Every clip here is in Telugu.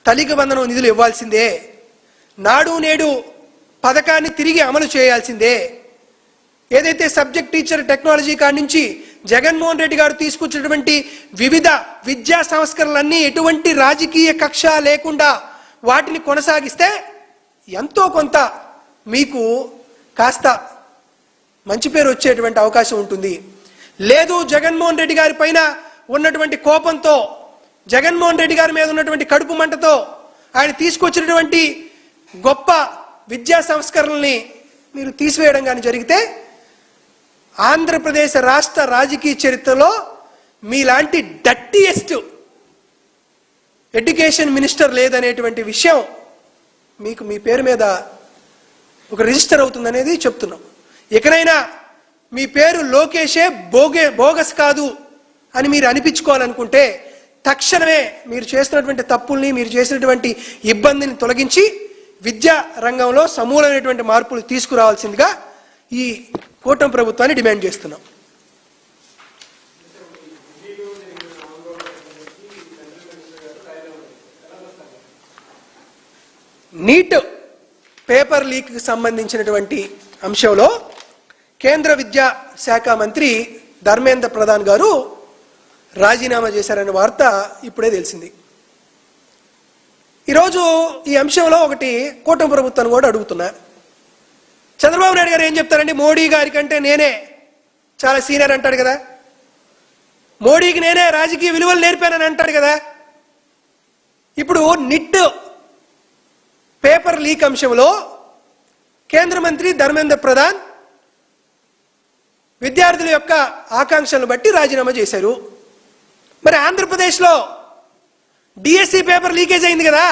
తల్లికి వందనం నిధులు ఇవ్వాల్సిందే, నాడు నేడు పథకాన్ని తిరిగి అమలు చేయాల్సిందే. ఏదైతే సబ్జెక్ట్ టీచర్ టెక్నాలజీ కాడి నుంచి జగన్మోహన్ రెడ్డి గారు తీసుకొచ్చినటువంటి వివిధ విద్యా సంస్కరణలన్నీ ఎటువంటి రాజకీయ కక్ష లేకుండా వాటిని కొనసాగిస్తే ఎంతో కొంత మీకు కాస్త మంచి పేరు వచ్చేటువంటి అవకాశం ఉంటుంది. లేదు జగన్మోహన్ రెడ్డి గారి పైన ఉన్నటువంటి కోపంతో, జగన్మోహన్ రెడ్డి గారి మీద ఉన్నటువంటి కడుపు మంటతో ఆయన తీసుకొచ్చినటువంటి గొప్ప విద్యా సంస్కరణల్ని మీరు తీసివేయడం కానీ జరిగితే ఆంధ్రప్రదేశ్ రాష్ట్ర రాజకీయ చరిత్రలో మీలాంటి డట్టియెస్ట్ ఎడ్యుకేషన్ మినిస్టర్ లేదనేటువంటి విషయం మీకు మీ పేరు మీద ఒక రిజిస్టర్ అవుతుందనేది చెప్తున్నాం. ఇకనైనా మీ పేరు లోకేషే బోగస్ కాదు అని మీరు అనిపించుకోవాలనుకుంటే తక్షణమే మీరు చేస్తున్నటువంటి తప్పుల్ని, మీరు చేసినటువంటి ఇబ్బందిని తొలగించి విద్యా రంగంలో సమూలమైనటువంటి మార్పులు తీసుకురావాల్సిందిగా ఈ కూటమి ప్రభుత్వాన్ని డిమాండ్ చేస్తున్నాం. నీట్ పేపర్ లీక్కి సంబంధించినటువంటి అంశంలో కేంద్ర విద్యా శాఖ మంత్రి ధర్మేంద్ర ప్రధాన్ గారు రాజీనామా చేశారనే వార్త ఇప్పుడే తెలిసింది. ఈరోజు ఈ అంశంలో ఒకటి కూటమి ప్రభుత్వాన్ని కూడా అడుగుతున్నా. చంద్రబాబు నాయుడు గారు ఏం చెప్తారండి? మోడీ గారి కంటే నేనే చాలా సీనియర్ అంటాడు కదా, మోడీకి నేనే రాజకీయ విలువలు నేర్పానని అంటాడు కదా. ఇప్పుడు నిట్ పేపర్ లీక్ అంశంలో కేంద్ర మంత్రి ధర్మేంద్ర ప్రధాన్ విద్యార్థుల యొక్క ఆకాంక్షలను బట్టి రాజీనామా చేశారు. మరి ఆంధ్రప్రదేశ్లో డిఎస్సి పేపర్ లీకేజ్ అయింది కదా.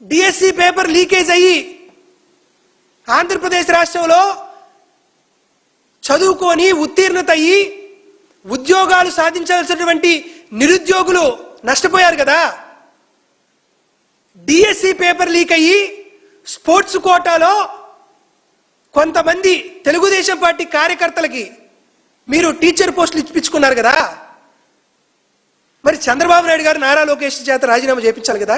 డిఎస్సి పేపర్ లీకేజ్ అయ్యి ఆంధ్రప్రదేశ్ రాష్ట్రంలో చదువుకొని ఉత్తీర్ణత అయ్యి ఉద్యోగాలు సాధించాల్సినటువంటి నిరుద్యోగులు నష్టపోయారు కదా. డిఎస్సి పేపర్ లీక్ అయ్యి స్పోర్ట్స్ కోటాలో కొంతమంది తెలుగుదేశం పార్టీ కార్యకర్తలకి మీరు టీచర్ పోస్టులు ఇప్పించుకున్నారు కదా. మరి చంద్రబాబు నాయుడు గారు నారా లోకేష్ చేత రాజీనామా చేయించాలి కదా.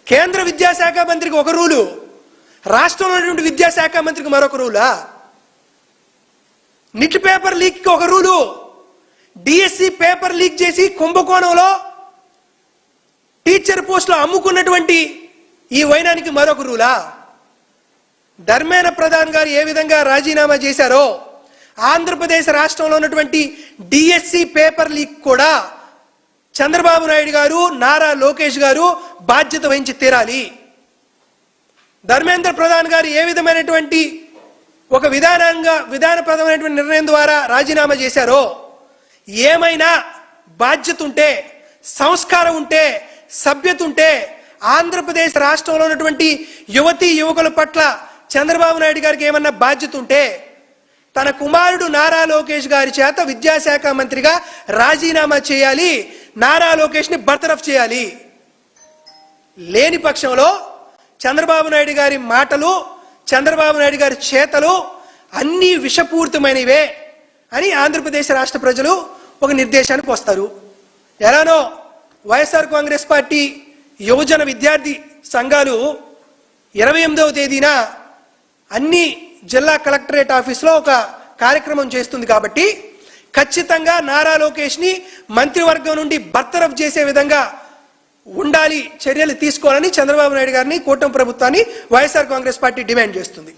కేంద్ర విద్యాశాఖ మంత్రికి ఒక రూలు, రాష్ట్రంలో ఉన్నటువంటి విద్యాశాఖ మంత్రికి మరొక రూలా? నిట్ పేపర్ లీక్కి ఒక రూలు, డిఎస్సి పేపర్ లీక్ చేసి కుంభకోణంలో టీచర్ పోస్టులు అమ్ముకున్నటువంటి ఈ వైనానికి మరొక రూలా? ధర్మేంద్ర ప్రధాన్ గారు ఏ విధంగా రాజీనామా చేశారో ఆంధ్రప్రదేశ్ రాష్ట్రంలో ఉన్నటువంటి డిఎస్సి పేపర్ లీక్ కూడా చంద్రబాబు నాయుడు గారు, నారా లోకేష్ గారు బాధ్యత వహించి తీరాలి. ధర్మేంద్ర ప్రధాన్ గారు ఏ విధమైనటువంటి ఒక విధానపరమైనటువంటి నిర్ణయం ద్వారా రాజీనామా చేశారో, ఏమైనా బాధ్యత ఉంటే, సంస్కారం ఉంటే, సభ్యత ఉంటే ఆంధ్రప్రదేశ్ రాష్ట్రంలో ఉన్నటువంటి యువతీ యువకుల పట్ల చంద్రబాబు నాయుడు గారికి ఏమన్నా బాధ్యత ఉంటే తన కుమారుడు నారా లోకేష్ గారి చేత విద్యాశాఖ మంత్రిగా రాజీనామా చేయాలి, నారా లోకేష్ని బర్తరఫ్ చేయాలి. లేని పక్షంలో చంద్రబాబు నాయుడు గారి మాటలు, చంద్రబాబు నాయుడు గారి చేతలు అన్నీ విషపూరితమైనవే అని ఆంధ్రప్రదేశ్ రాష్ట్ర ప్రజలు ఒక నిర్దేశానికి వస్తారు. ఎలానో వైఎస్ఆర్ కాంగ్రెస్ పార్టీ యువజన విద్యార్థి సంఘాలు 28వ తేదీన అన్ని జిల్లా కలెక్టరేట్ ఆఫీస్లో ఒక కార్యక్రమం చేస్తుంది కాబట్టి ఖచ్చితంగా నారా లోకేష్ని మంత్రివర్గం నుండి బర్తరఫ్ చేసే విధంగా ఉండాలి, చర్యలు తీసుకోవాలని చంద్రబాబు నాయుడు గారిని, కూటమి ప్రభుత్వాన్ని వైఎస్ఆర్ కాంగ్రెస్ పార్టీ డిమాండ్ చేస్తుంది.